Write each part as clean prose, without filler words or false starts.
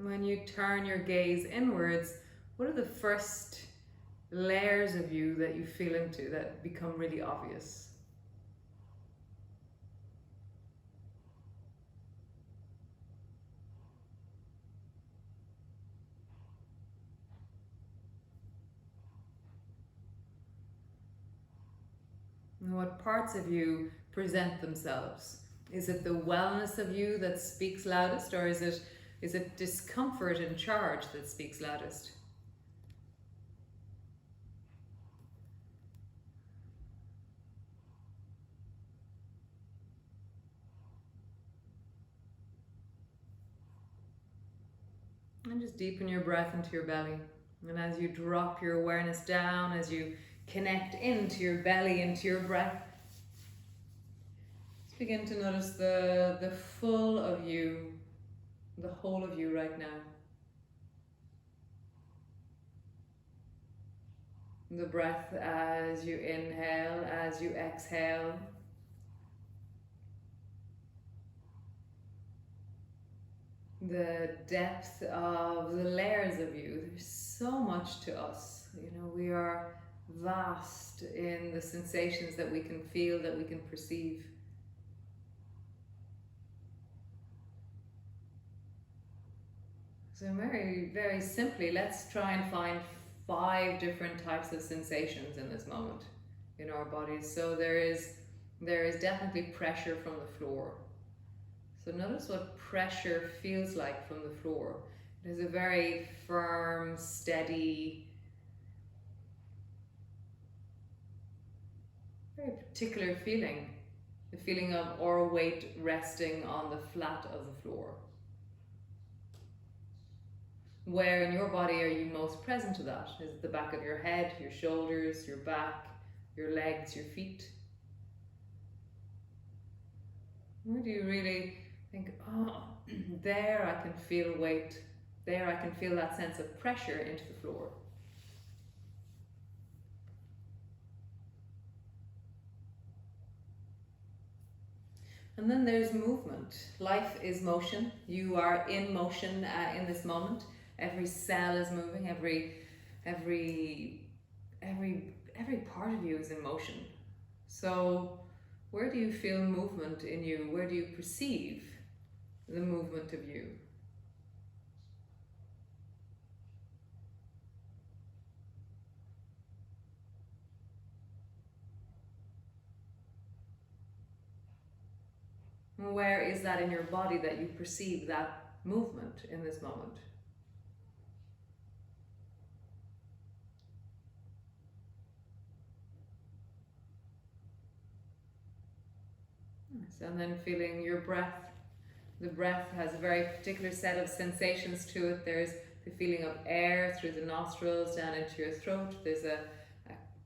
when you turn your gaze inwards, what are the first layers of you that you feel into that become really obvious? And what parts of you present themselves? Is it the wellness of you that speaks loudest, or is it discomfort and charge that speaks loudest? And just deepen your breath into your belly. And as you drop your awareness down, as you connect into your belly, into your breath, just begin to notice the full of you, the whole of you right now. The breath as you inhale, as you exhale. The depth of the layers of you. There's so much to us. You know, we are vast in the sensations that we can feel, that we can perceive. So very, very simply, let's try and find 5 different types of sensations in this moment in our bodies. So there is definitely pressure from the floor. So notice what pressure feels like from the floor. It is a very firm, steady, very particular feeling. The feeling of our weight resting on the flat of the floor. Where in your body are you most present to that? Is it the back of your head, your shoulders, your back, your legs, your feet? Where do you really think, oh, there I can feel weight, there I can feel that sense of pressure into the floor? And then there's movement. Life is motion. You are in motion in this moment. Every cell is moving. Every part of you is in motion. So where do you feel movement in you? Where do you perceive the movement of you? Where is that in your body that you perceive that movement in this moment? And then feeling your breath. The breath has a very particular set of sensations to it. There's the feeling of air through the nostrils down into your throat. There's a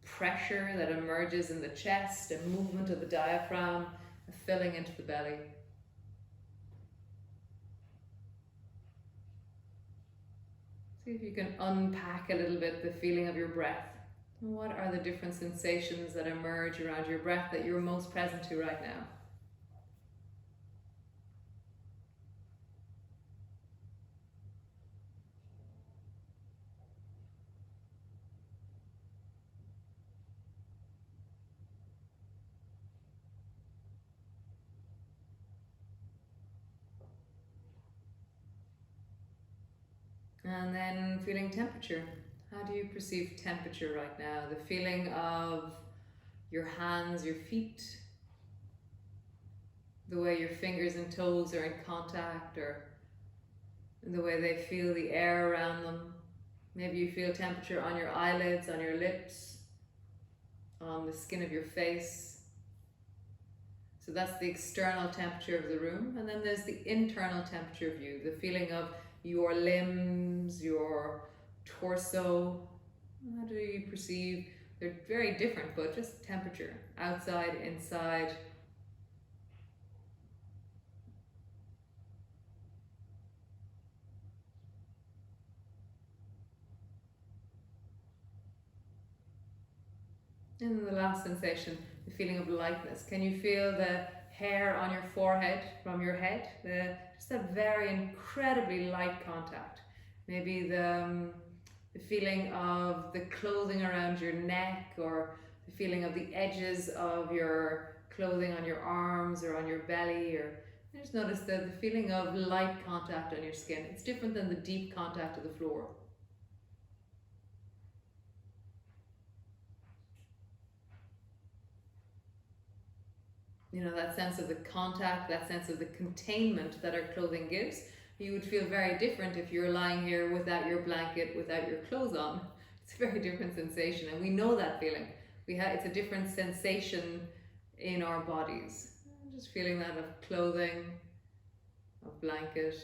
pressure that emerges in the chest, a movement of the diaphragm, a filling into the belly. See if you can unpack a little bit the feeling of your breath. What are the different sensations that emerge around your breath that you're most present to right now? And then feeling temperature. How do you perceive temperature right now? The feeling of your hands, your feet, the way your fingers and toes are in contact, or the way they feel the air around them. Maybe you feel temperature on your eyelids, on your lips, on the skin of your face. So that's the external temperature of the room. And then there's the internal temperature of you, the feeling of your limbs, your torso. How do you perceive? They're very different, but just temperature, outside, inside. And then the last sensation, the feeling of lightness. Can you feel the hair on your forehead from your head, just that very incredibly light contact. Maybe the feeling of the clothing around your neck, or the feeling of the edges of your clothing on your arms or on your belly, or just notice the feeling of light contact on your skin. It's different than the deep contact of the floor. You know, that sense of the contact, that sense of the containment that our clothing gives. You would feel very different if you're lying here without your blanket, without your clothes on. It's a very different sensation, and we know that feeling. It's a different sensation in our bodies. Just feeling that of clothing, of blanket,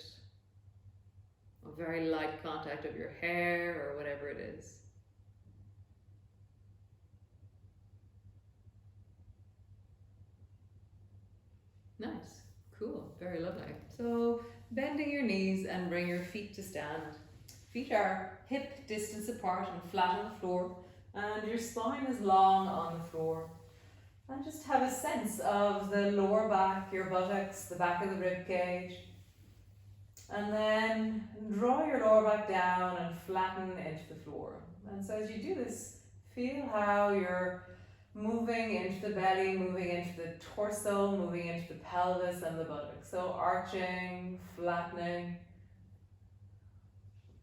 of very light contact of your hair or whatever it is. Nice, cool, very lovely. So bending your knees and bring your feet to stand. Feet are hip distance apart and flat on the floor, and your spine is long on the floor. And just have a sense of the lower back, your buttocks, the back of the rib cage. And then draw your lower back down and flatten into the floor. And so as you do this, feel how you're moving into the belly, moving into the torso, moving into the pelvis and the buttocks. So arching, flattening,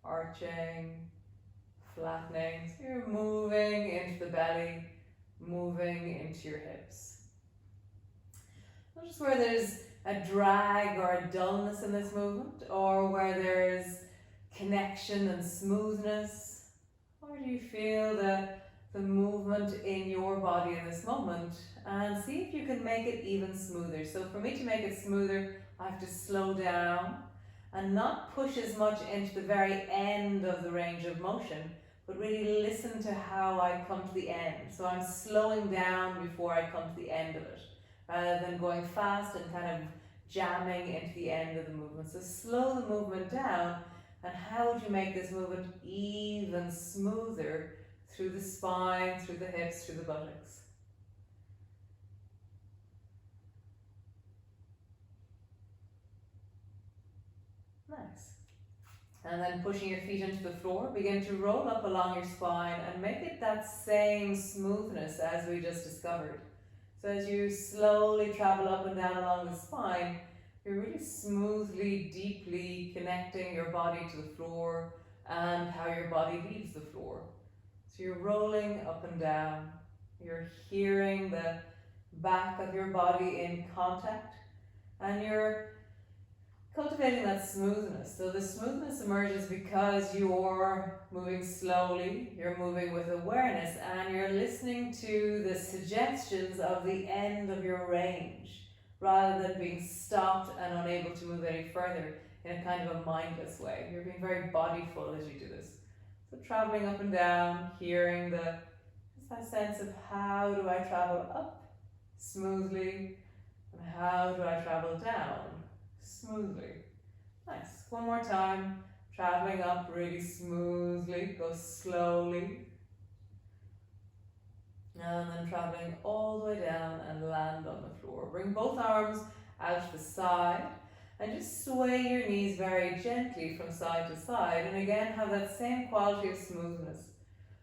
arching, flattening. So you're moving into the belly, moving into your hips. Notice where there's a drag or a dullness in this movement, or where there's connection and smoothness. Or do you feel the movement in your body in this moment, and see if you can make it even smoother. So for me to make it smoother, I have to slow down and not push as much into the very end of the range of motion, but really listen to how I come to the end. So I'm slowing down before I come to the end of it, rather than going fast and kind of jamming into the end of the movement. So slow the movement down, and how would you make this movement even smoother through the spine, through the hips, through the buttocks? Nice. And then pushing your feet into the floor, begin to roll up along your spine and make it that same smoothness as we just discovered. So as you slowly travel up and down along the spine, you're really smoothly, deeply connecting your body to the floor and how your body leaves the floor. So you're rolling up and down, you're hearing the back of your body in contact, and you're cultivating that smoothness. So the smoothness emerges because you're moving slowly, you're moving with awareness, and you're listening to the suggestions of the end of your range, rather than being stopped and unable to move any further in a kind of a mindless way. You're being very bodyful as you do this. So traveling up and down, hearing just that sense of how do I travel up smoothly, and how do I travel down smoothly. Nice. One more time. Traveling up really smoothly. Go slowly. And then traveling all the way down and land on the floor. Bring both arms out to the side and just sway your knees very gently from side to side. And again, have that same quality of smoothness.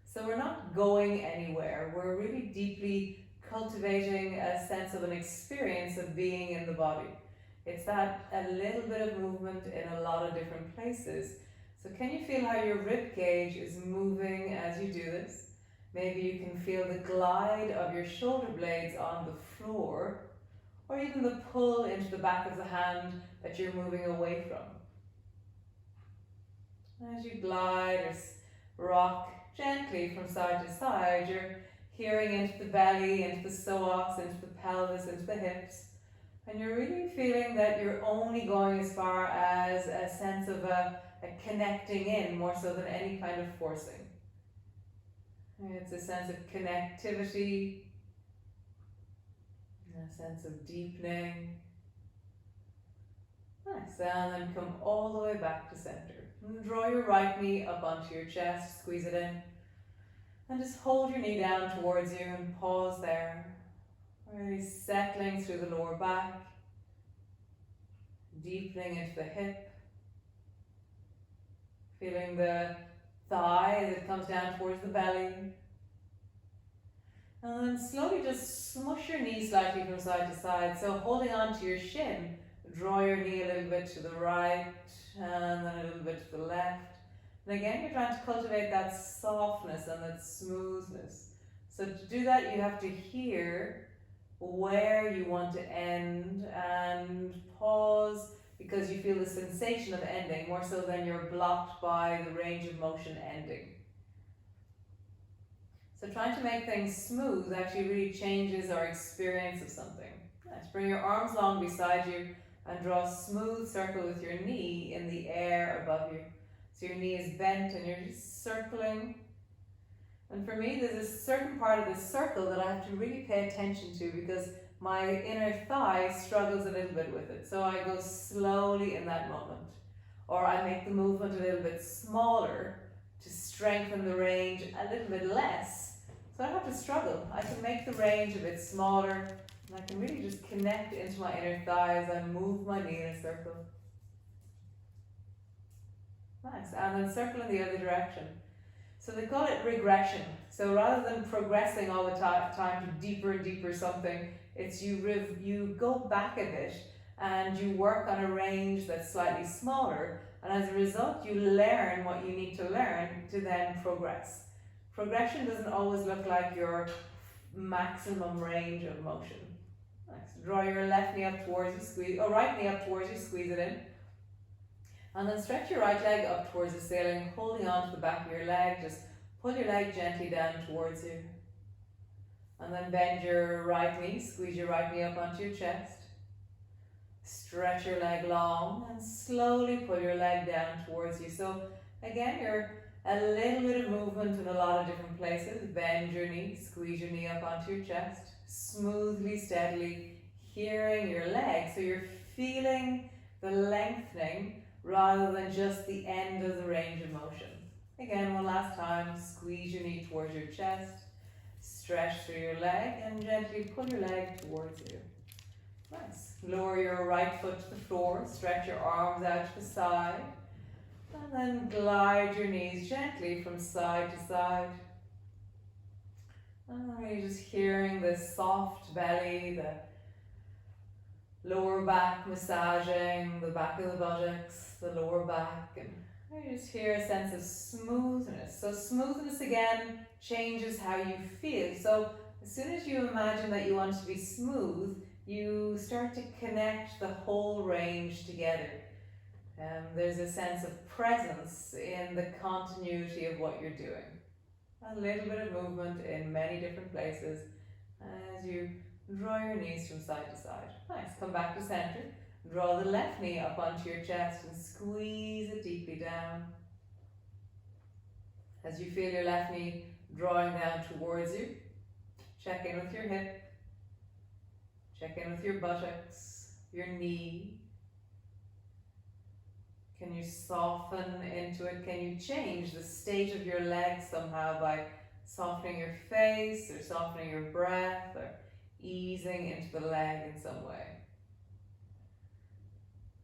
So we're not going anywhere. We're really deeply cultivating a sense of an experience of being in the body. It's that a little bit of movement in a lot of different places. So can you feel how your rib cage is moving as you do this? Maybe you can feel the glide of your shoulder blades on the floor, or even the pull into the back of the hand that you're moving away from. As you glide or rock gently from side to side, you're hearing into the belly, into the psoas, into the pelvis, into the hips. And you're really feeling that you're only going as far as a sense of a connecting in, more so than any kind of forcing. It's a sense of connectivity, a sense of deepening. Nice, and then come all the way back to center. And draw your right knee up onto your chest, squeeze it in. And just hold your knee down towards you and pause there. Really settling through the lower back, deepening into the hip, feeling the thigh as it comes down towards the belly. And then slowly just smush your knee slightly from side to side. So holding on to your shin, draw your knee a little bit to the right and then a little bit to the left. And again, you're trying to cultivate that softness and that smoothness. So to do that, you have to hear where you want to end and pause because you feel the sensation of ending more so than you're blocked by the range of motion ending. So trying to make things smooth actually really changes our experience of something. Nice. Bring your arms long beside you and draw a smooth circle with your knee in the air above you. So your knee is bent and you're just circling. And for me, there's a certain part of this circle that I have to really pay attention to because my inner thigh struggles a little bit with it. So I go slowly in that moment. Or I make the movement a little bit smaller to strengthen the range a little bit less. So I don't have to struggle. I can make the range a bit smaller and I can really just connect into my inner thigh as I move my knee in a circle. Nice. And then circle in the other direction. So they call it regression. So rather than progressing all the time to deeper and deeper something, it's you go back a bit and you work on a range that's slightly smaller, and as a result you learn what you need to learn to then progress. Progression doesn't always look like your maximum range of motion. Nice. Draw your left knee up towards you, squeeze, or right knee up towards you, squeeze it in. And then stretch your right leg up towards the ceiling, holding on to the back of your leg. Just pull your leg gently down towards you. And then bend your right knee, squeeze your right knee up onto your chest. Stretch your leg long and slowly pull your leg down towards you. So again, you're a little bit of movement in a lot of different places. Bend your knee, squeeze your knee up onto your chest. Smoothly, steadily, hearing your leg. So you're feeling the lengthening rather than just the end of the range of motion. Again, one last time, squeeze your knee towards your chest, stretch through your leg and gently pull your leg towards you. Nice. Lower your right foot to the floor, stretch your arms out to the side, and then glide your knees gently from side to side. And you're just hearing the soft belly, the lower back massaging, the back of the buttocks, the lower back, and you just hear a sense of smoothness. So smoothness again changes how you feel. So as soon as you imagine that you want to be smooth, you start to connect the whole range together. There's a sense of presence in the continuity of what you're doing. A little bit of movement in many different places as you draw your knees from side to side. Nice. Come back to center. Draw the left knee up onto your chest and squeeze it deeply down. As you feel your left knee drawing down towards you, check in with your hip. Check in with your buttocks, your knee. Can you soften into it? Can you change the state of your legs somehow by softening your face or softening your breath or easing into the leg in some way?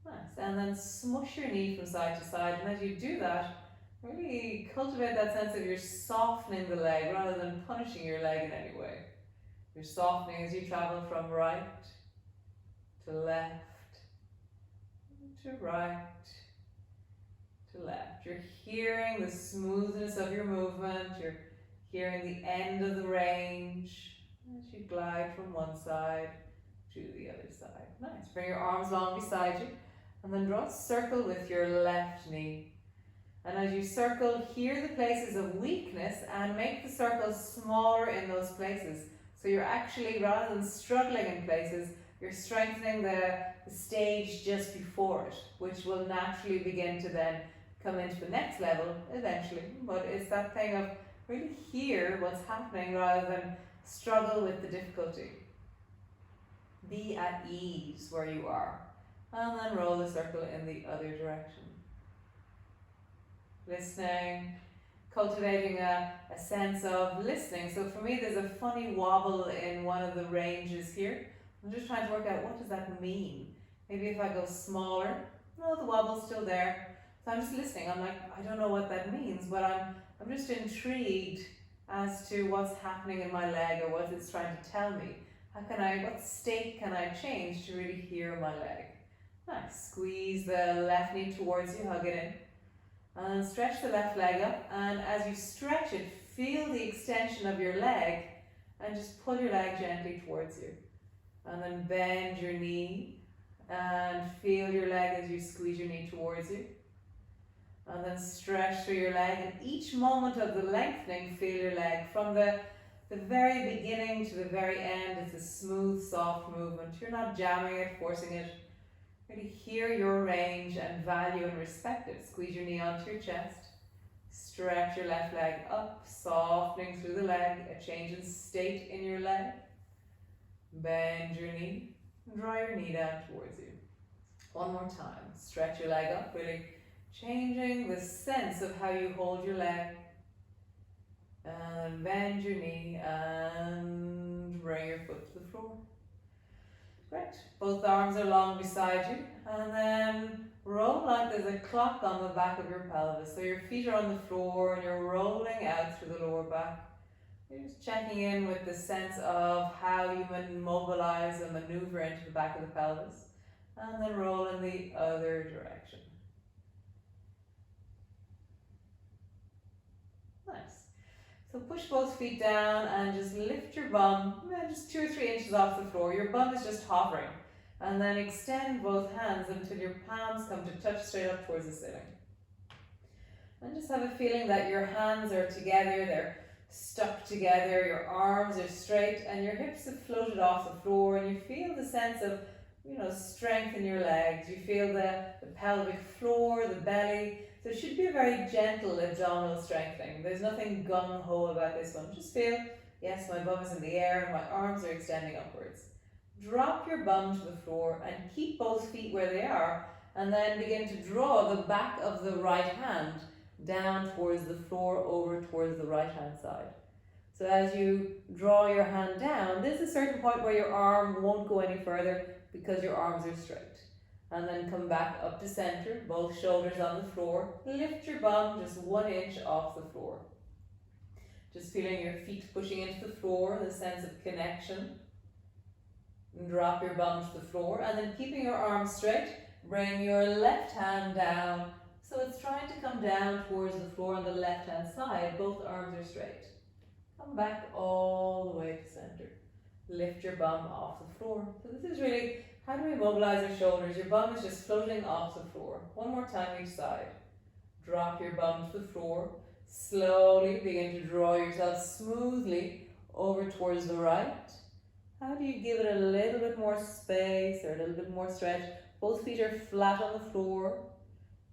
Nice. And then smush your knee from side to side, and as you do that, really cultivate that sense of you're softening the leg rather than punishing your leg in any way. You're softening as you travel from right to left to right to left. You're hearing the smoothness of your movement. You're hearing the end of the range as you glide from one side to the other side. Nice. Bring your arms long beside you and then draw a circle with your left knee. And as you circle, hear the places of weakness and make the circle smaller in those places. So you're actually, rather than struggling in places, you're strengthening the stage just before it, which will naturally begin to then come into the next level eventually. But it's that thing of really hear what's happening rather than struggle with the difficulty. Be at ease where you are. And then roll the circle in the other direction. Listening, cultivating a sense of listening. So for me, there's a funny wobble in one of the ranges here. I'm just trying to work out, what does that mean? Maybe if I go smaller, no, the wobble's still there. So I'm just listening. I'm like, I don't know what that means, but I'm just intrigued as to what's happening in my leg or what it's trying to tell me. What state can I change to really hear my leg? Nice. Squeeze the left knee towards you, hug it in. And stretch the left leg up. And as you stretch it, feel the extension of your leg and just pull your leg gently towards you. And then bend your knee and feel your leg as you squeeze your knee towards you. And then stretch through your leg. And each moment of the lengthening, feel your leg from the very beginning to the very end. It's a smooth, soft movement. You're not jamming it, forcing it. Really hear your range and value and respect it. Squeeze your knee onto your chest. Stretch your left leg up, softening through the leg. A change in state in your leg. Bend your knee. And draw your knee down towards you. One more time. Stretch your leg up, really changing the sense of how you hold your leg. And bend your knee and bring your foot to the floor. Great. Both arms are long beside you. And then roll like there's a clock on the back of your pelvis. So your feet are on the floor and you're rolling out through the lower back. You're just checking in with the sense of how you mobilize and maneuver into the back of the pelvis. And then roll in the other direction. Nice. So push both feet down and just lift your bum, just 2 or 3 inches off the floor. Your bum is just hovering. And then extend both hands until your palms come to touch straight up towards the ceiling. And just have a feeling that your hands are together, they're stuck together, your arms are straight and your hips have floated off the floor, and you feel the sense of, strength in your legs. You feel the pelvic floor, the belly. So it should be a very gentle abdominal strengthening. There's nothing gung-ho about this one. Just feel, yes, my bum is in the air and my arms are extending upwards. Drop your bum to the floor and keep both feet where they are, and then begin to draw the back of the right hand down towards the floor, over towards the right hand side. So as you draw your hand down, there's a certain point where your arm won't go any further because your arms are straight. And then come back up to center, both shoulders on the floor. Lift your bum just 1 inch off the floor. Just feeling your feet pushing into the floor, the sense of connection. And drop your bum to the floor, and then keeping your arms straight, bring your left hand down. So it's trying to come down towards the floor on the left hand side. Both arms are straight. Come back all the way to center. Lift your bum off the floor. So this is really, how do we mobilize our shoulders? Your bum is just floating off the floor. One more time each side. Drop your bum to the floor. Slowly begin to draw yourself smoothly over towards the right. How do you give it a little bit more space or a little bit more stretch? Both feet are flat on the floor.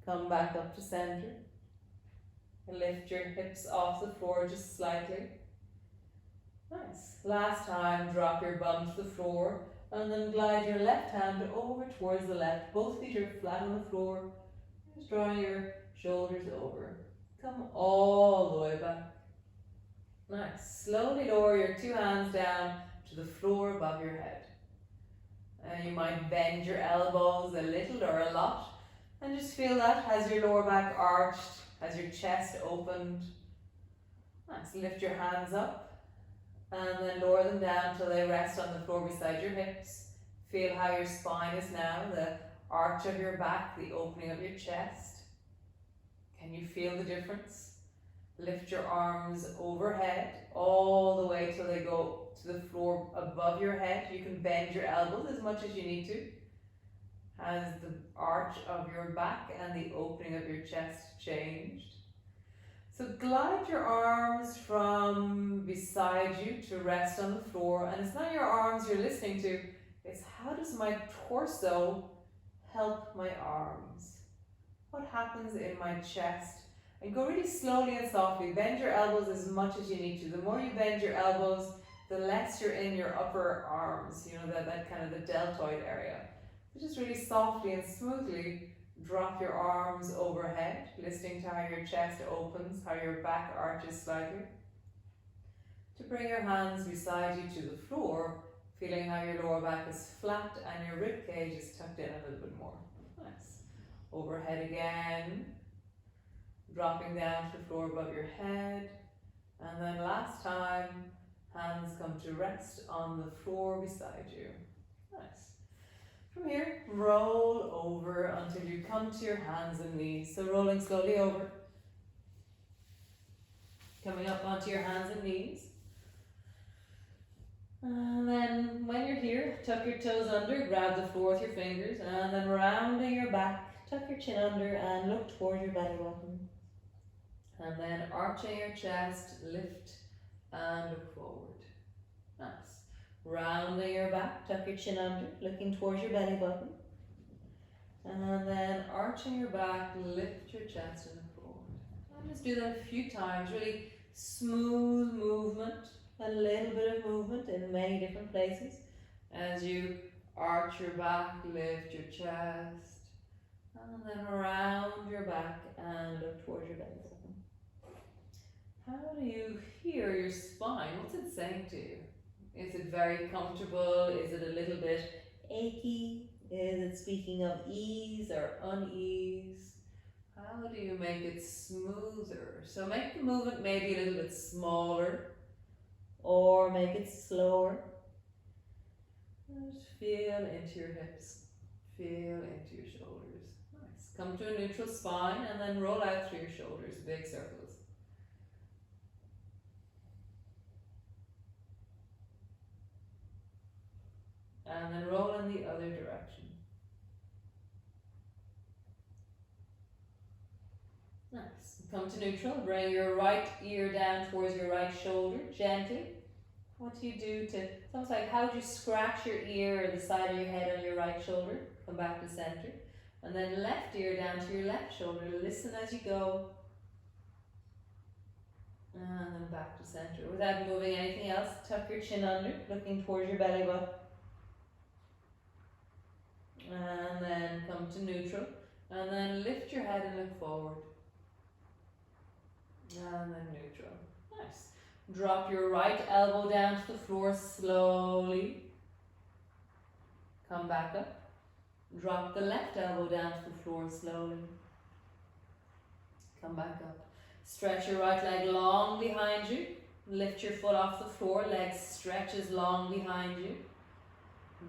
Come back up to center. Lift your hips off the floor just slightly. Nice. Last time, drop your bum to the floor and then glide your left hand over towards the left. Both feet are flat on the floor. Just drawing your shoulders over. Come all the way back. Nice. Slowly lower your 2 hands down to the floor above your head. And you might bend your elbows a little or a lot. And just feel that. Has your lower back arched? Has your chest opened? Nice. Lift your hands up. And then lower them down till they rest on the floor beside your hips. Feel how your spine is now, the arch of your back, the opening of your chest. Can you feel the difference? Lift your arms overhead all the way till they go to the floor above your head. You can bend your elbows as much as you need to. Has the arch of your back and the opening of your chest changed? So glide your arms from beside you to rest on the floor, and it's not your arms you're listening to, it's how does my torso help my arms? What happens in my chest? And go really slowly and softly. Bend your elbows as much as you need to. The more you bend your elbows, the less you're in your upper arms, that kind of the deltoid area. So just really softly and smoothly Drop your arms overhead, listening to how your chest opens, how your back arches slightly. To bring your hands beside you to the floor, feeling how your lower back is flat and your rib cage is tucked in a little bit more. Nice. Overhead again. Dropping down to the floor above your head. And then last time, hands come to rest on the floor beside you. Nice. From here, roll over until you come to your hands and knees. So rolling slowly over. Coming up onto your hands and knees. And then when you're here, tuck your toes under, grab the floor with your fingers, and then rounding your back, tuck your chin under and look towards your belly button. And then arching your chest, lift and look forward. Nice. Rounding your back, tuck your chin under, looking towards your belly button. And then arching your back, lift your chest and look forward. And just do that a few times, really smooth movement, a little bit of movement in many different places. As you arch your back, lift your chest, and then round your back and look towards your belly button. How do you hear your spine? What's it saying to you? Is it very comfortable? Is it a little bit achy? Is it speaking of ease or unease? How do you make it smoother? So make the movement maybe a little bit smaller or make it slower. Just feel into your hips. Feel into your shoulders. Nice. Come to a neutral spine and then roll out through your shoulders, big circles. And then roll in the other direction. Nice. Come to neutral. Bring your right ear down towards your right shoulder, gently. What do you do to, it's almost like how would you scratch your ear or the side of your head on your right shoulder? Come back to center. And then left ear down to your left shoulder. Listen as you go. And then back to center. Without moving anything else, tuck your chin under, looking towards your belly button. And then come to neutral. And then lift your head and look forward. And then neutral. Nice. Drop your right elbow down to the floor slowly. Come back up. Drop the left elbow down to the floor slowly. Come back up. Stretch your right leg long behind you. Lift your foot off the floor. Leg stretches long behind you.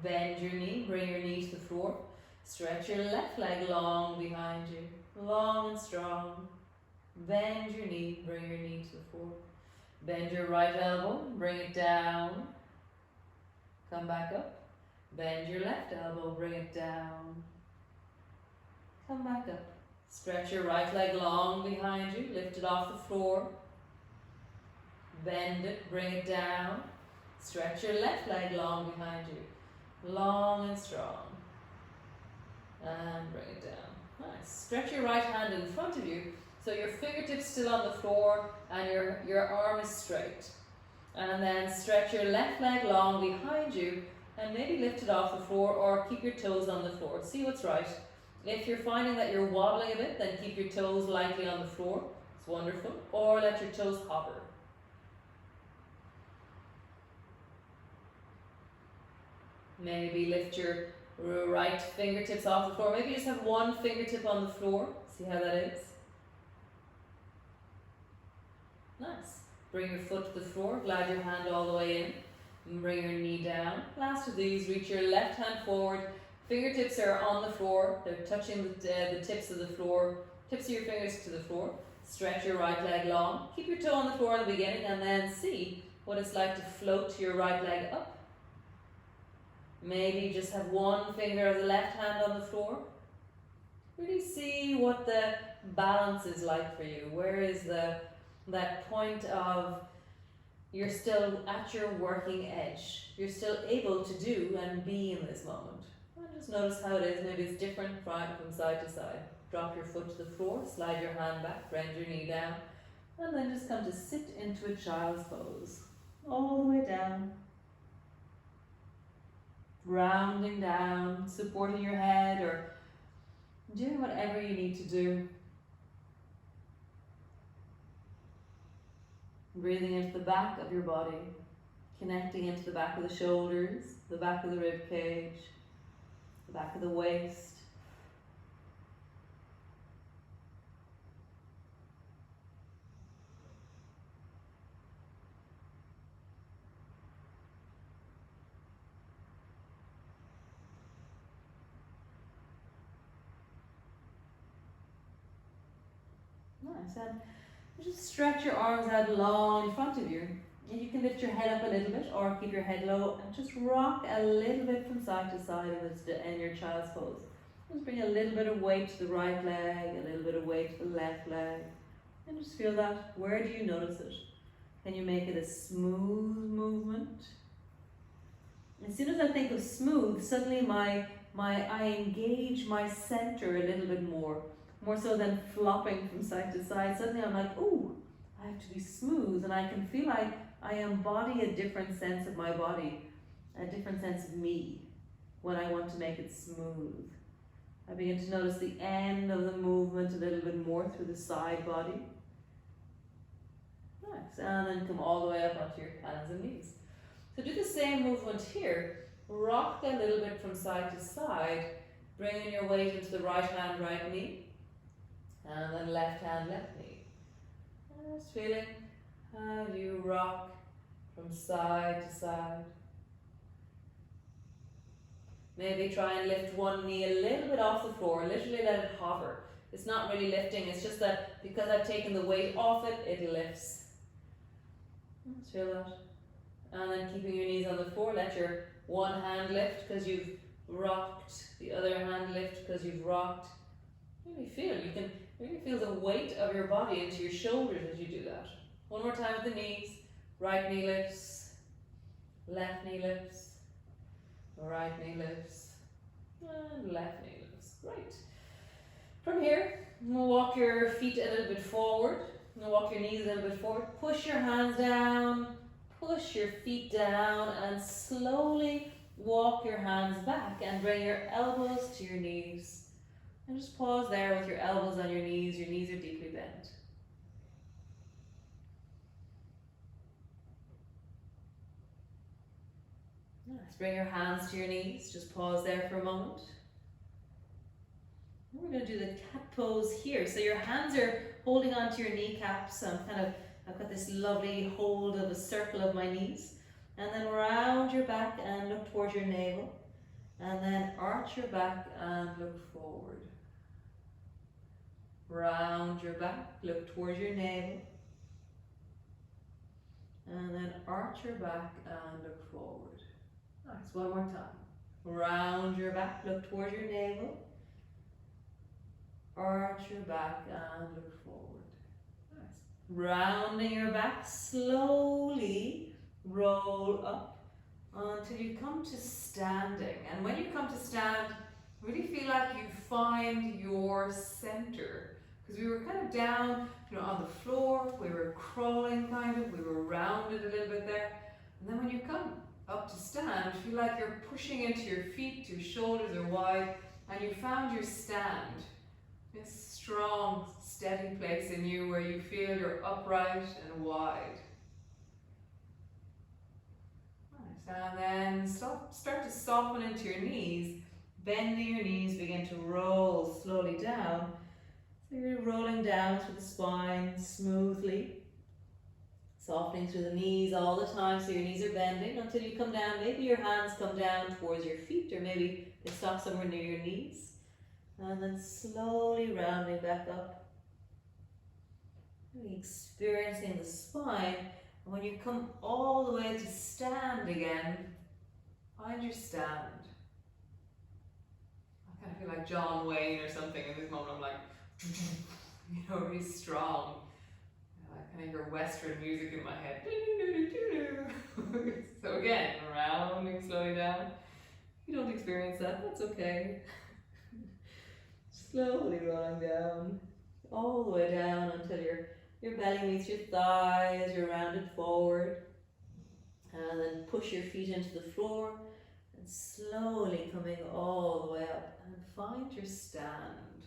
Bend your knee. Bring your knee to the floor. Stretch your left leg long behind you. Long and strong. Bend your knee. Bring your knee to the floor. Bend your right elbow. Bring it down. Come back up. Bend your left elbow. Bring it down. Come back up. Stretch your right leg long behind you. Lift it off the floor. Bend it. Bring it down. Stretch your left leg long behind you. Long and strong. And bring it down. Nice. Stretch your right hand in front of you so your fingertips still on the floor and your arm is straight. And then stretch your left leg long behind you and maybe lift it off the floor or keep your toes on the floor. See what's right. If you're finding that you're wobbling a bit, then keep your toes lightly on the floor. It's wonderful. Or let your toes hover. Maybe lift your right fingertips off the floor. Maybe just have one fingertip on the floor. See how that is? Nice. Bring your foot to the floor. Glide your hand all the way in. And bring your knee down. Last of these, reach your left hand forward. Fingertips are on the floor. They're touching the tips of the floor. Tips of your fingers to the floor. Stretch your right leg long. Keep your toe on the floor at the beginning and then see what it's like to float your right leg up. Maybe just have one finger of the left hand on the floor. Really see what the balance is like for you. Where is that point of you're still at your working edge. You're still able to do and be in this moment. And just notice how it is. Maybe it's different from side to side. Drop your foot to the floor, slide your hand back, bend your knee down, and then just come to sit into a child's pose. All the way down. Rounding down, supporting your head or Doing whatever you need to do. Breathing into the back of your body, connecting into the back of the shoulders, the back of the rib cage, the back of the waist. Nice, and just stretch your arms out long in front of you. And you can lift your head up a little bit or keep your head low and just rock a little bit from side to side in your child's pose. Just bring a little bit of weight to the right leg, a little bit of weight to the left leg. And just feel that. Where do you notice it? Can you make it a smooth movement? As soon as I think of smooth, suddenly I engage my center a little bit more so than flopping from side to side. Suddenly I'm like, ooh, I have to be smooth, and I can feel like I embody a different sense of my body, a different sense of me when I want to make it smooth. I begin to notice the end of the movement a little bit more through the side body. Nice, and then come all the way up onto your hands and knees. So do the same movement here. Rock a little bit from side to side, bringing your weight into the right hand, right knee, and then left hand, left knee. And just feeling how you rock from side to side. Maybe try and lift one knee a little bit off the floor, literally let it hover. It's not really lifting, it's just that because I've taken the weight off it, it lifts. Let's feel that. And then keeping your knees on the floor, let your one hand lift because you've rocked, the other hand lift because you've rocked. Really feel, you can really feel the weight of your body into your shoulders as you do that. One more time with the knees. Right knee lifts, left knee lifts, right knee lifts, and left knee lifts. Great. From here, we'll walk your feet a little bit forward. We'll walk your knees a little bit forward. Push your hands down, push your feet down, and slowly walk your hands back and bring your elbows to your knees. And just pause there with your elbows on your knees. Your knees are deeply bent. Nice. Bring your hands to your knees. Just pause there for a moment. And we're going to do the cat pose here. So your hands are holding onto your kneecaps. I've got this lovely hold of a circle of my knees. And then round your back and look towards your navel. And then arch your back and look forward. Round your back, look towards your navel. And then arch your back and look forward. Nice, one more time. Round your back, look towards your navel. Arch your back and look forward. Nice. Rounding your back, slowly roll up until you come to standing. And when you come to stand, really feel like you find your center. Because we were kind of down, on the floor, we were crawling kind of, we were rounded a little bit there. And then when you come up to stand, feel like you're pushing into your feet, your shoulders are wide, and you found your stand. This strong, steady place in you where you feel you're upright and wide. Nice. And then start to soften into your knees, bending your knees, begin to roll slowly down. So you're rolling down through the spine smoothly, softening through the knees all the time, so your knees are bending until you come down. Maybe your hands come down towards your feet, or maybe they stop somewhere near your knees. And then slowly rounding back up, really experiencing the spine. And when you come all the way to stand again, find your stand. I kind of feel like John Wayne or something in this moment. I'm like, really strong. I kind of hear Western music in my head. So again, rounding slowly down. If you don't experience that, that's okay. Slowly rolling down, all the way down until your belly meets your thighs, you're rounded forward. And then push your feet into the floor And slowly coming all the way up, and find your stand.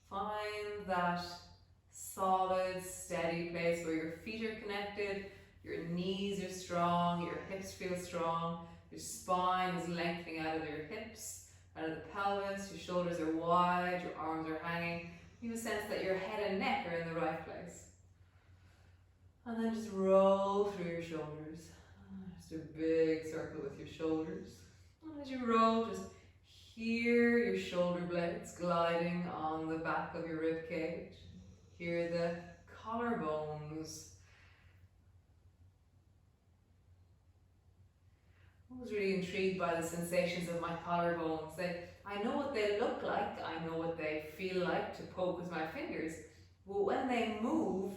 Find that solid, steady place where your feet are connected, your knees are strong, your hips feel strong, your spine is lengthening out of your hips, out of the pelvis, your shoulders are wide, your arms are hanging. You have a sense that your head and neck are in the right place. And then just roll through your shoulders. Just a big circle with your shoulders. And as you roll, just hear your shoulder blades gliding on the back of your rib cage. Hear the collarbones. I was really intrigued by the sensations of my collarbones. I know what they look like, I know what they feel like to poke with my fingers, but when they move,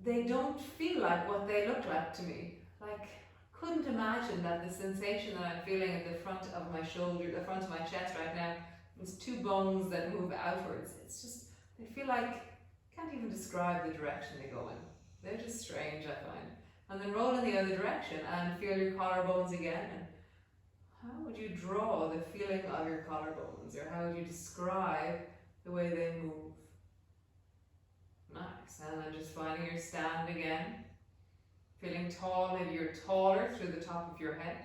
they don't feel like what they look like to me. Like, couldn't imagine that the sensation that I'm feeling at the front of my shoulder, the front of my chest right now, is two bones that move outwards. It's just, they feel like, can't even describe the direction they go in. They're just strange, I find. And then roll in the other direction and feel your collarbones again. And how would you draw the feeling of your collarbones, or how would you describe the way they move? Nice. And then just finding your stand again. Feeling tall, maybe you're taller through the top of your head.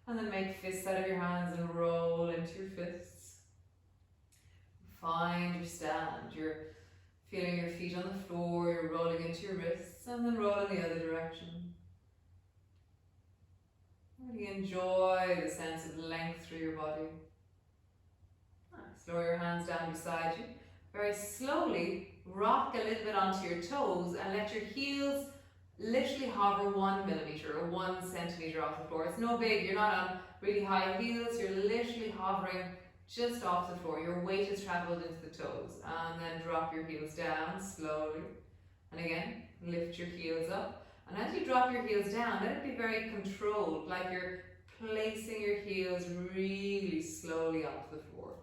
And then make fists out of your hands and roll into your fists. Find your stand. You're feeling your feet on the floor, you're rolling into your wrists, and then roll in the other direction. Really enjoy the sense of length through your body. Nice. Lower your hands down beside you. Very slowly rock a little bit onto your toes and let your heels literally hover 1 millimeter or 1 centimeter off the floor. It's no big, you're not on really high heels, you're literally hovering just off the floor. Your weight has traveled into the toes. And then drop your heels down slowly. And again, lift your heels up. And as you drop your heels down, let it be very controlled, like you're placing your heels really slowly onto the floor.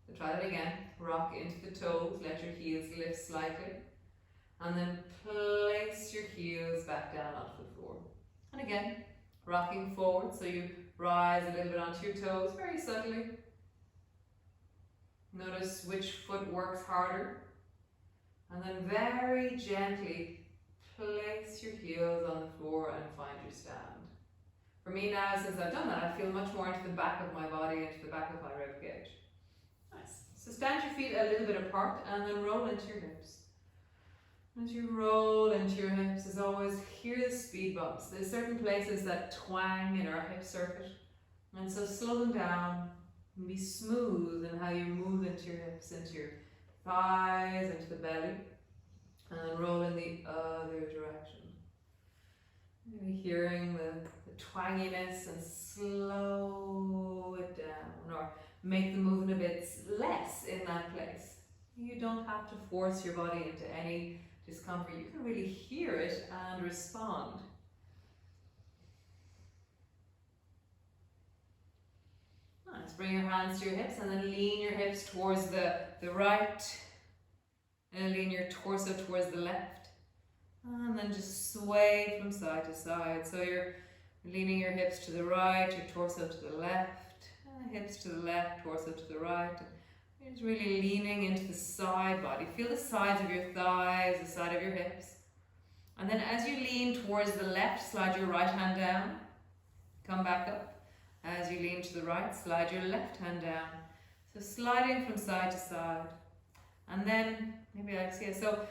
So try that again. Rock into the toes, let your heels lift slightly. And then place your heels back down onto the floor. And again, rocking forward, so you rise a little bit onto your toes, very subtly. Notice which foot works harder. And then very gently place your heels on the floor and find your stand. For me now, since I've done that, I feel much more into the back of my body, into the back of my rib cage. Nice. So stand your feet a little bit apart and then roll into your hips. As you roll into your hips, as always, hear the speed bumps. There's certain places that twang in our hip circuit. And so slow them down and be smooth in how you move into your hips, into your thighs, into the belly. And roll in the other direction. Maybe hearing the twanginess and slow it down, or make the movement a bit less in that place. You don't have to force your body into any discomfort. You can really hear it and respond. Nice. Bring your hands to your hips and then lean your hips towards the right. And lean your torso towards the left. And then just sway from side to side. So you're leaning your hips to the right, your torso to the left, hips to the left, torso to the right. You're just really leaning into the side body. Feel the sides of your thighs, the side of your hips. And then as you lean towards the left, slide your right hand down. Come back up. As you lean to the right, slide your left hand down. So sliding from side to side. And then, maybe I'll see it. So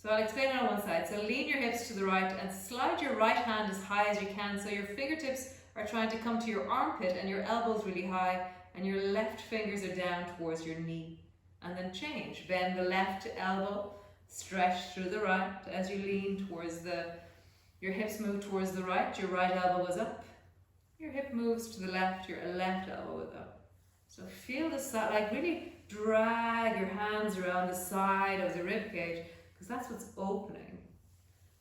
I'll explain it on one side. So lean your hips to the right and slide your right hand as high as you can. So your fingertips are trying to come to your armpit and your elbows really high, and your left fingers are down towards your knee. And then change. Bend the left elbow, stretch through the right as you lean towards your hips move towards the right, your right elbow is up. Your hip moves to the left, your left elbow is up. So feel the side, like really drag your hands around the side of the rib cage, because that's what's opening.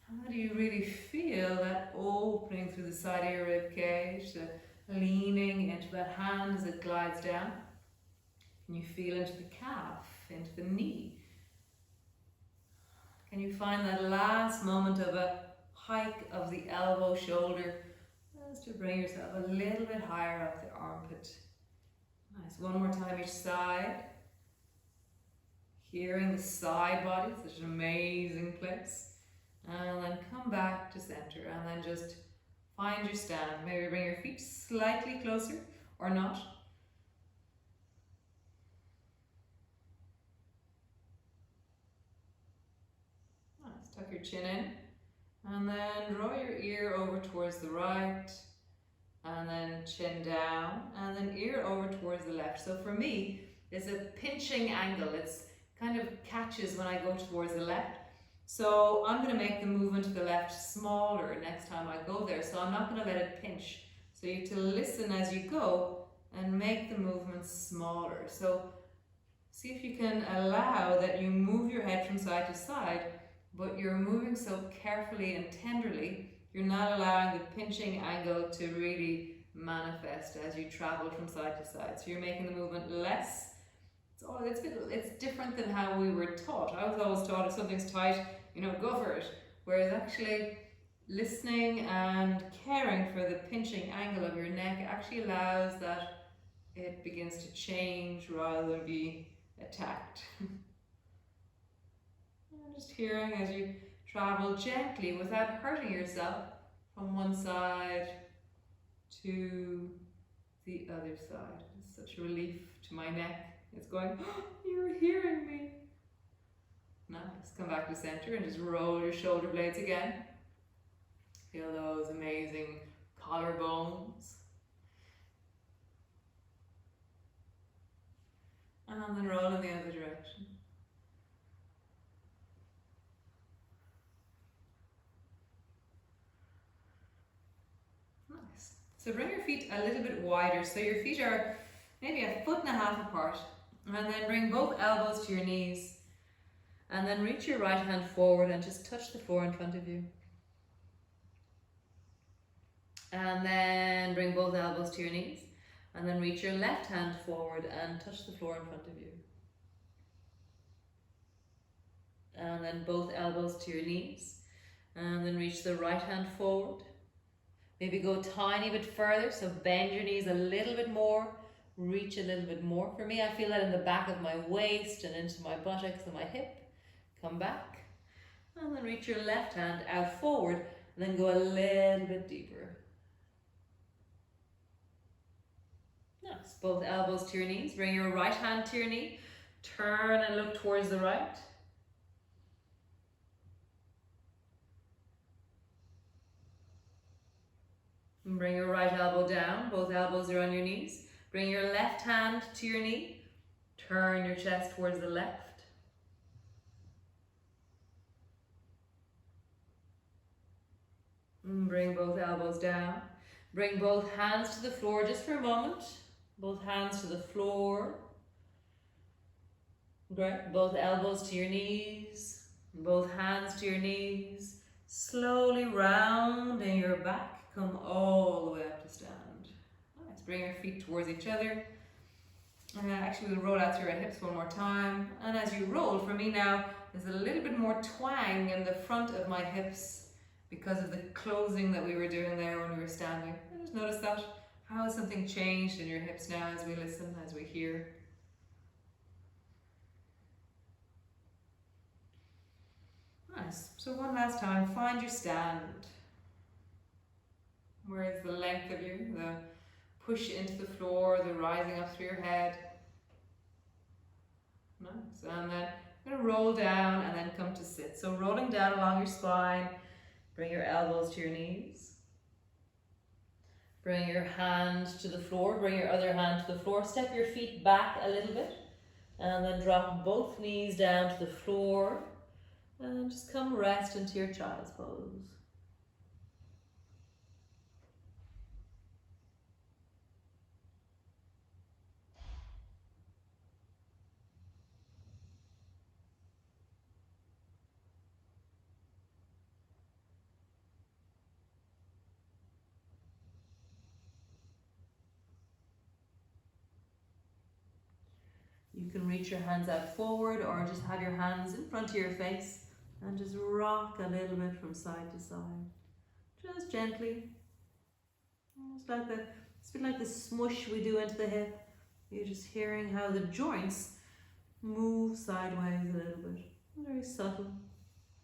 How do you really feel that opening through the side of your rib cage, the leaning into that hand as it glides down? Can you feel into the calf, into the knee? Can you find that last moment of a hike of the elbow shoulder, just to bring yourself a little bit higher up the armpit. Nice. One more time each side. Hearing the side body, such an amazing place. And then come back to center and then just find your stand. Maybe bring your feet slightly closer or not. Nice. Tuck your chin in. And then draw your ear over towards the right. And then chin down. And then ear over towards the left. So for me, it's a pinching angle. It's kind of catches when I go towards the left. So I'm going to make the movement to the left smaller next time I go there. So I'm not going to let it pinch. So you have to listen as you go and make the movement smaller. So see if you can allow that you move your head from side to side, but you're moving so carefully and tenderly, you're not allowing the pinching angle to really manifest as you travel from side to side. So you're making the movement less. It's different than how we were taught. I was always taught if something's tight, go for it. Whereas actually listening and caring for the pinching angle of your neck actually allows that it begins to change rather than be attacked. And just hearing as you travel gently without hurting yourself from one side to the other side. It's such a relief to my neck. It's going, oh, you're hearing me. Nice. Come back to center and just roll your shoulder blades again. Feel those amazing collarbones. And then roll in the other direction. Nice. So bring your feet a little bit wider. So your feet are maybe 1.5 feet apart. And then bring both elbows to your knees. And then reach your right hand forward and just touch the floor in front of you. And then bring both elbows to your knees. And then reach your left hand forward and touch the floor in front of you. And then both elbows to your knees. And then reach the right hand forward. Maybe go a tiny bit further, so bend your knees a little bit more. Reach a little bit more. For me, I feel that in the back of my waist and into my buttocks and my hip. Come back. And then reach your left hand out forward and then go a little bit deeper. Nice. Both elbows to your knees. Bring your right hand to your knee. Turn and look towards the right. And bring your right elbow down. Both elbows are on your knees. Bring your left hand to your knee. Turn your chest towards the left. And bring both elbows down. Bring both hands to the floor just for a moment. Both hands to the floor. Great. Both elbows to your knees. Both hands to your knees. Slowly rounding your back. Come all the way up to stand. Nice. Bring your feet towards each other. Actually, we'll roll out through our hips one more time. And as you roll, for me now, there's a little bit more twang in the front of my hips because of the closing that we were doing there when we were standing. I just noticed that. How has something changed in your hips now as we listen, as we hear? Nice. So one last time, find your stand. Where is the length of you? The push into the floor, the rising up through your head. Nice. And then I'm going to roll down and then come to sit. So rolling down along your spine, bring your elbows to your knees. Bring your hand to the floor, bring your other hand to the floor. Step your feet back a little bit and then drop both knees down to the floor and just come rest into your child's pose. You can reach your hands out forward or just have your hands in front of your face and just rock a little bit from side to side. Just gently. It's a bit like the smush we do into the hip. You're just hearing how the joints move sideways a little bit. Very subtle.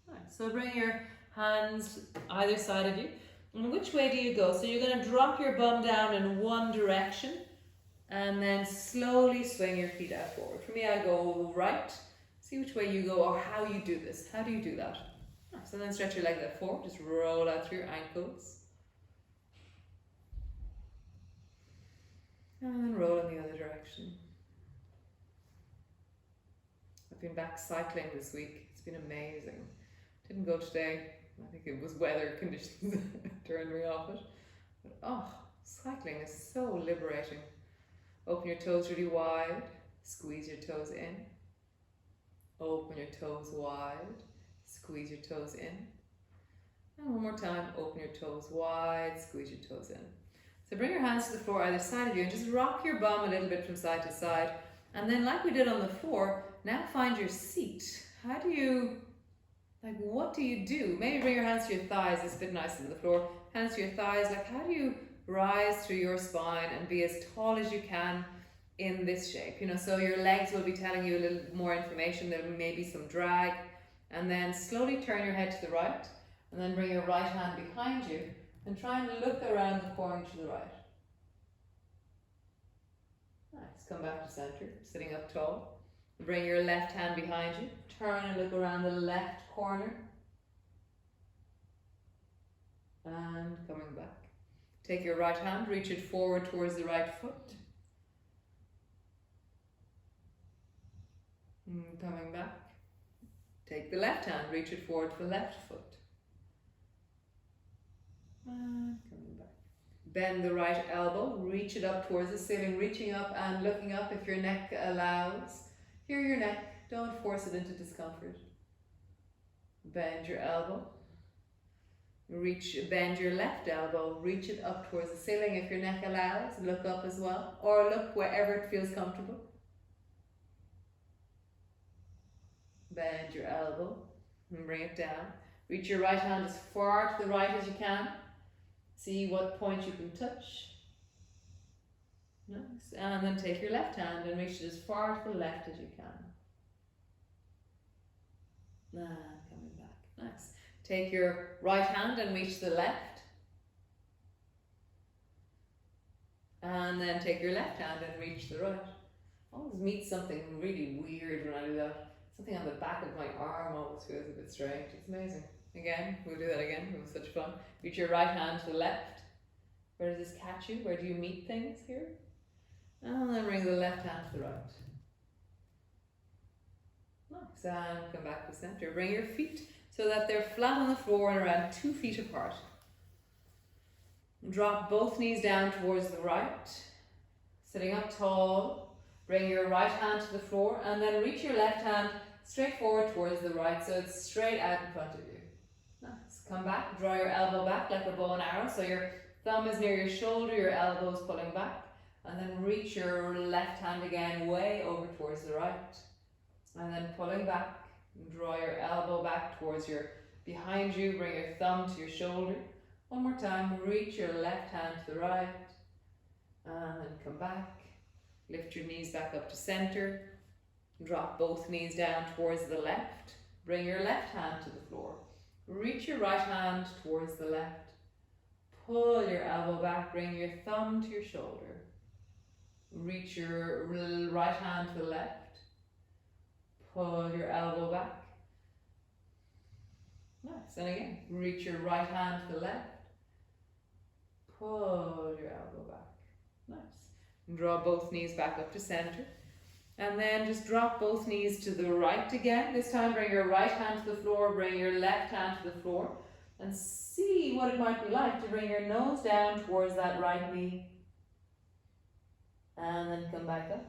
Right, so bring your hands either side of you. And which way do you go? So you're going to drop your bum down in one direction and then slowly swing your feet out forward. For me, I go right. See which way you go or how you do this. How do you do that? So then stretch your leg out forward. Just roll out through your ankles. And then roll in the other direction. I've been back cycling this week. It's been amazing. Didn't go today. I think it was weather conditions that turned me off it. But oh, cycling is so liberating. Open your toes really wide. Squeeze your toes in. Open your toes wide. Squeeze your toes in. And one more time. Open your toes wide. Squeeze your toes in. So bring your hands to the floor either side of you and just rock your bum a little bit from side to side. And then like we did on the floor, now find your seat. How do you, what do you do? Maybe bring your hands to your thighs. This fit nice on the floor. Hands to your thighs. How do you rise through your spine and be as tall as you can in this shape? So your legs will be telling you a little more information. There may be some drag. And then slowly turn your head to the right. And then bring your right hand behind you. And try and look around the corner to the right. Nice. Come back to center, sitting up tall. Bring your left hand behind you. Turn and look around the left corner. And coming back. Take your right hand, reach it forward towards the right foot. And coming back. Take the left hand, reach it forward to the left foot. And coming back. Bend the right elbow, reach it up towards the ceiling, reaching up and looking up if your neck allows. Hear your neck, don't force it into discomfort. Bend your elbow. Bend your left elbow, reach it up towards the ceiling if your neck allows. Look up as well, or look wherever it feels comfortable. Bend your elbow and bring it down. Reach your right hand as far to the right as you can. See what point you can touch. Nice. And then take your left hand and reach it as far to the left as you can. And coming back. Nice. Take your right hand and reach the left. And then take your left hand and reach the right. I always meet something really weird when I do that. Something on the back of my arm always feels a bit strange. It's amazing. Again, we'll do that again. It was such fun. Reach your right hand to the left. Where does this catch you? Where do you meet things here? And then bring the left hand to the right. Nice. And come back to center. Bring your feet so that they're flat on the floor and around 2 feet apart. Drop both knees down towards the right. Sitting up tall. Bring your right hand to the floor and then reach your left hand straight forward towards the right so it's straight out in front of you. Nice. Come back, draw your elbow back like a bow and arrow so your thumb is near your shoulder, your elbow is pulling back, and then reach your left hand again way over towards the right. And then pulling back, draw your elbow back towards behind you, bring your thumb to your shoulder. One more time, reach your left hand to the right, and then come back. Lift your knees back up to center. Drop both knees down towards the left. Bring your left hand to the floor. Reach your right hand towards the left. Pull your elbow back. Bring your thumb to your shoulder. Reach your right hand to the left. Pull your elbow back. Nice. And again, reach your right hand to the left. Pull your elbow back. Nice. Draw both knees back up to center. And then just drop both knees to the right again. This time bring your right hand to the floor, bring your left hand to the floor. And see what it might be like to bring your nose down towards that right knee. And then come back up.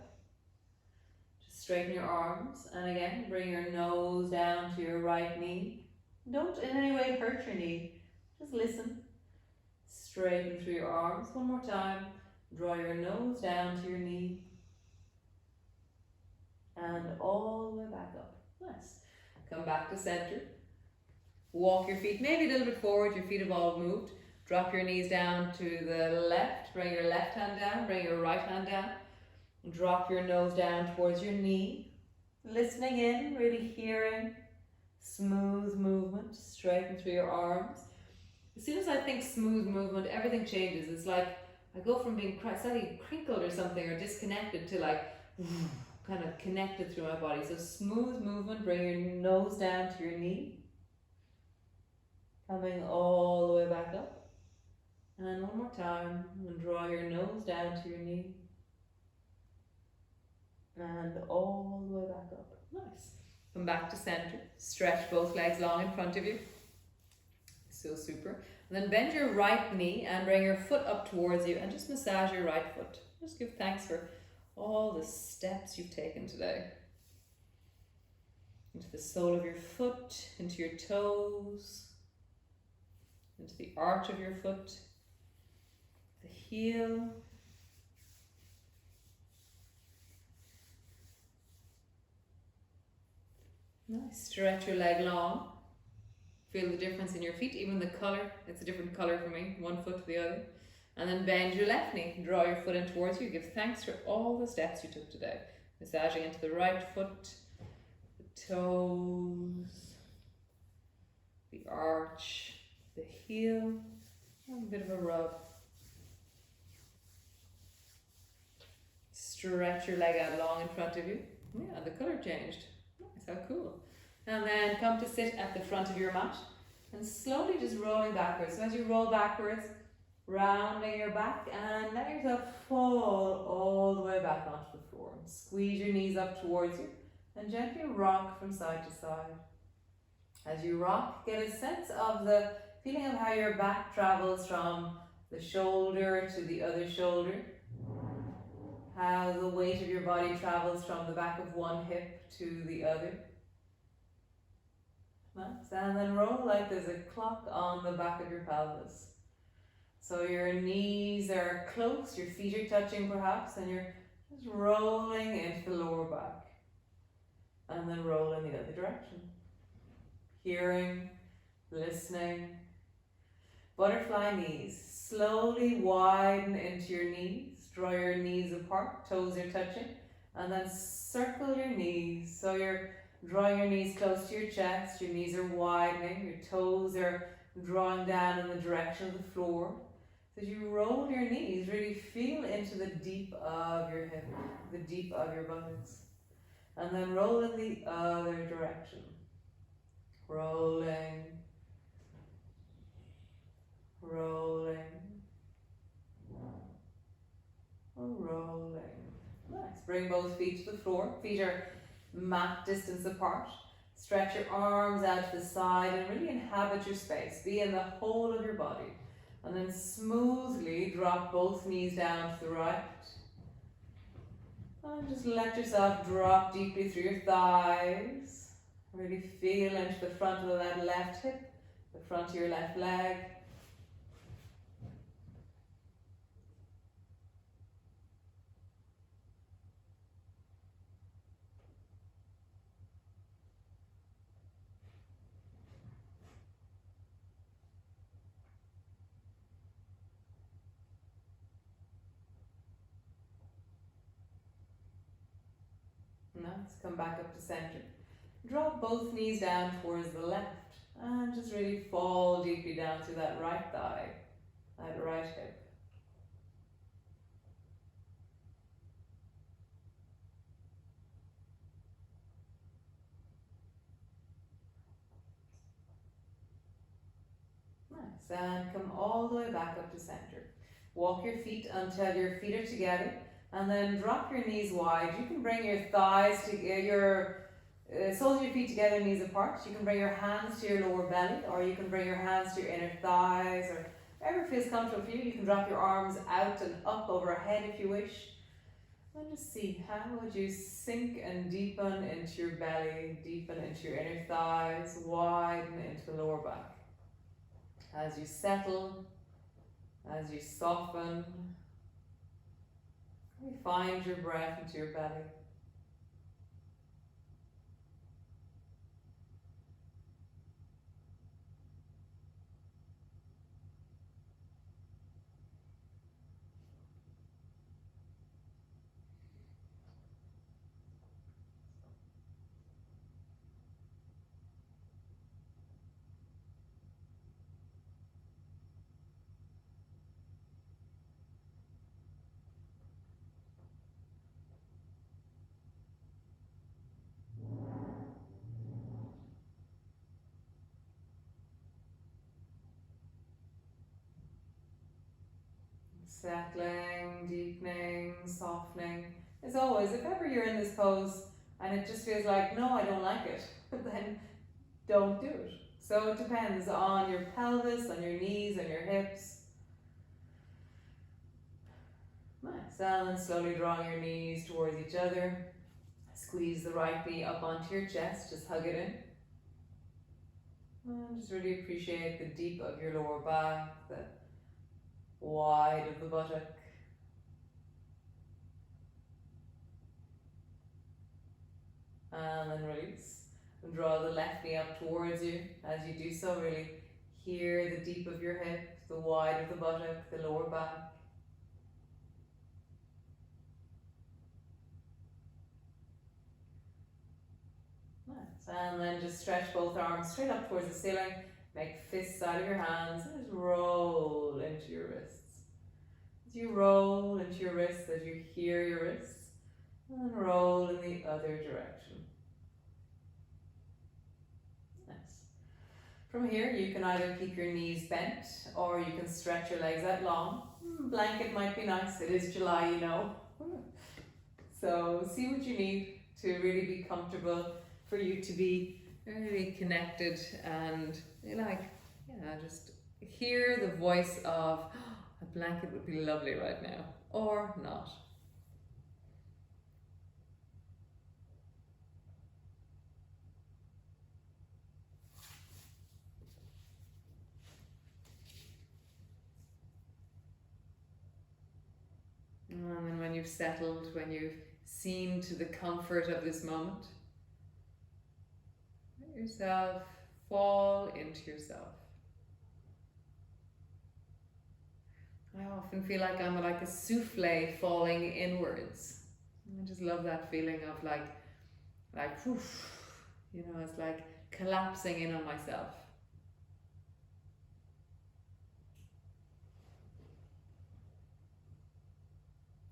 Just straighten your arms. And again, bring your nose down to your right knee. Don't in any way hurt your knee. Just listen. Straighten through your arms. One more time. Draw your nose down to your knee. And all the way back up. Nice. Come back to center. Walk your feet maybe a little bit forward, your feet have all moved. Drop your knees down to the left, bring your left hand down, bring your right hand down. Drop your nose down towards your knee. Listening in, really hearing smooth movement, straighten through your arms. As soon as I think smooth movement, everything changes. It's like I go from being slightly crinkled or something or disconnected to like kind of connected through my body. So smooth movement, bring your nose down to your knee. Coming all the way back up. And one more time, and draw your nose down to your knee. And all the way back up. Nice. Come back to center. Stretch both legs long in front of you. So super. And then bend your right knee and bring your foot up towards you and just massage your right foot. Just give thanks for all the steps you've taken today. Into the sole of your foot, into your toes, into the arch of your foot, the heel. Nice. Stretch your leg long. Feel the difference in your feet, even the colour. It's a different colour for me, one foot to the other. And then bend your left knee. Draw your foot in towards you. Give thanks for all the steps you took today. Massaging into the right foot, the toes, the arch, the heel, and a bit of a rub. Stretch your leg out long in front of you. Yeah, the colour changed. Nice, how cool. And then come to sit at the front of your mat and slowly just rolling backwards. So as you roll backwards, rounding your back and letting yourself fall all the way back onto the floor. Squeeze your knees up towards you and gently rock from side to side. As you rock, get a sense of the feeling of how your back travels from the shoulder to the other shoulder. How the weight of your body travels from the back of one hip to the other. Nice. And then roll like there's a clock on the back of your pelvis. So your knees are close, your feet are touching perhaps, and you're just rolling into the lower back. And then roll in the other direction. Hearing, listening. Butterfly knees. Slowly widen into your knees. Draw your knees apart, toes are touching. And then circle your knees. So you're drawing your knees close to your chest, your knees are widening, your toes are drawing down in the direction of the floor. So as you roll your knees, really feel into the deep of your hip, the deep of your buttocks. And then roll in the other direction. Rolling, rolling, rolling. Nice. Bring both feet to the floor. Feet are mat distance apart. Stretch your arms out to the side and really inhabit your space. Be in the whole of your body. And then smoothly drop both knees down to the right. And just let yourself drop deeply through your thighs. Really feel into the front of that left hip, the front of your left leg. Nice. Come back up to center. Drop both knees down towards the left and just really fall deeply down to that right thigh, that right hip. Nice. And come all the way back up to center. Walk your feet until your feet are together and then drop your knees wide. You can bring your thighs to your soles of your feet together, knees apart. You can bring your hands to your lower belly, or you can bring your hands to your inner thighs, or wherever feels comfortable for you. You can drop your arms out and up overhead if you wish. And just see, how would you sink and deepen into your belly, deepen into your inner thighs, widen into the lower back. As you settle, as you soften, find your breath into your belly. Settling, deepening, softening. As always, if ever you're in this pose and it just feels like, no, I don't like it, then don't do it. So it depends on your pelvis, on your knees, on your hips. Nice. And then slowly drawing your knees towards each other. Squeeze the right knee up onto your chest, just hug it in. And just really appreciate the deep of your lower back, the wide of the buttock. And then release. And draw the left knee up towards you. As you do so, really hear the deep of your hip, the wide of the buttock, the lower back. Nice. And then just stretch both arms straight up towards the ceiling. Make fists out of your hands and just roll into your wrists. As you roll into your wrists, as you hear your wrists, and then roll in the other direction. Nice. From here, you can either keep your knees bent or you can stretch your legs out long. Blanket might be nice. It is July, you know. So see what you need to really be comfortable, for you to be really connected and just hear the voice of, oh, a blanket would be lovely right now, or not. And then when you've settled, when you've seen to the comfort of this moment, let yourself fall into yourself. I often feel like I'm like a souffle falling inwards. I just love that feeling of like poof, it's like collapsing in on myself.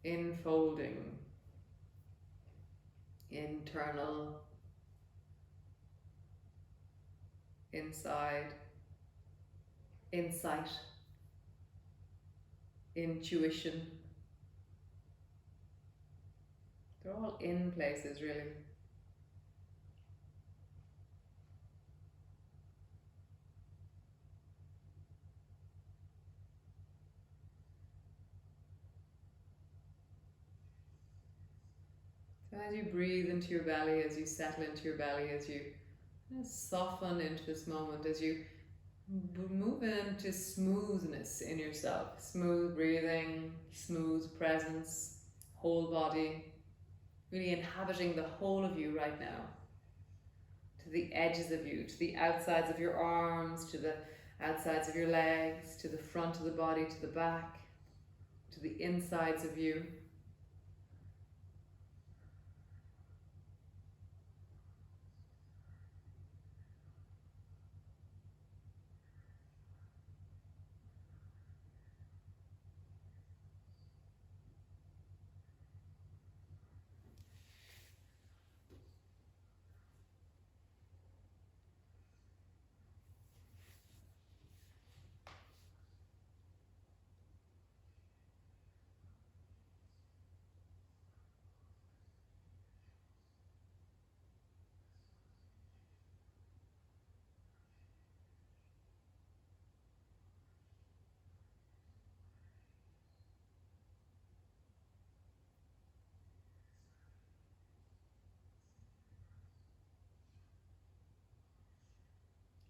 Enfolding, internal, inside, insight, intuition. They're all in places, really. So as you breathe into your belly, as you settle into your belly, as you soften into this moment, as you move into smoothness in yourself, smooth breathing, smooth presence, whole body, really inhabiting the whole of you right now, to the edges of you, to the outsides of your arms, to the outsides of your legs, to the front of the body, to the back, to the insides of you.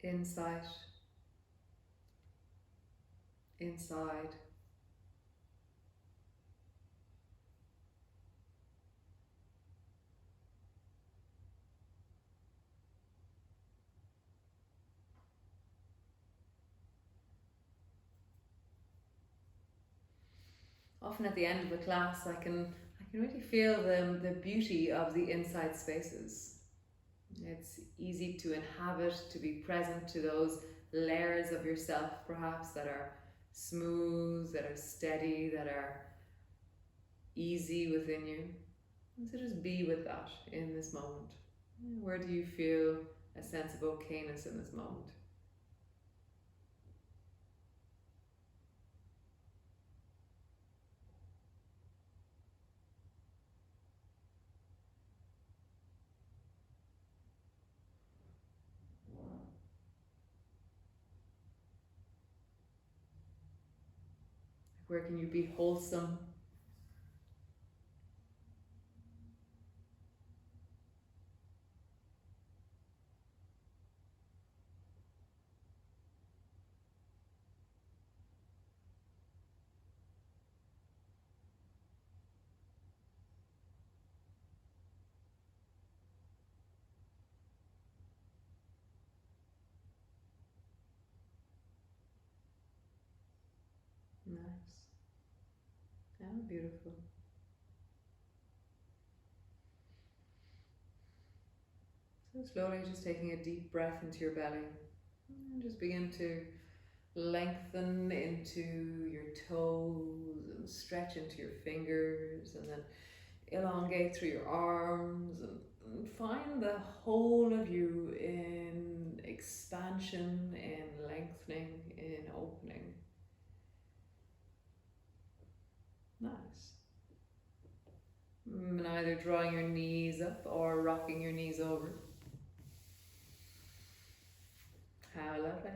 Insight, inside. Often at the end of a class, I can really feel the beauty of the inside spaces. It's easy to inhabit, to be present to those layers of yourself, perhaps, that are smooth, that are steady, that are easy within you. And so just be with that in this moment. Where do you feel a sense of okayness in this moment? Where can you be wholesome? Nice. Oh, beautiful. So slowly just taking a deep breath into your belly. And just begin to lengthen into your toes and stretch into your fingers, and then elongate through your arms, and find the whole of you in expansion, in lengthening, in opening. Nice. And either drawing your knees up or rocking your knees over. How lovely.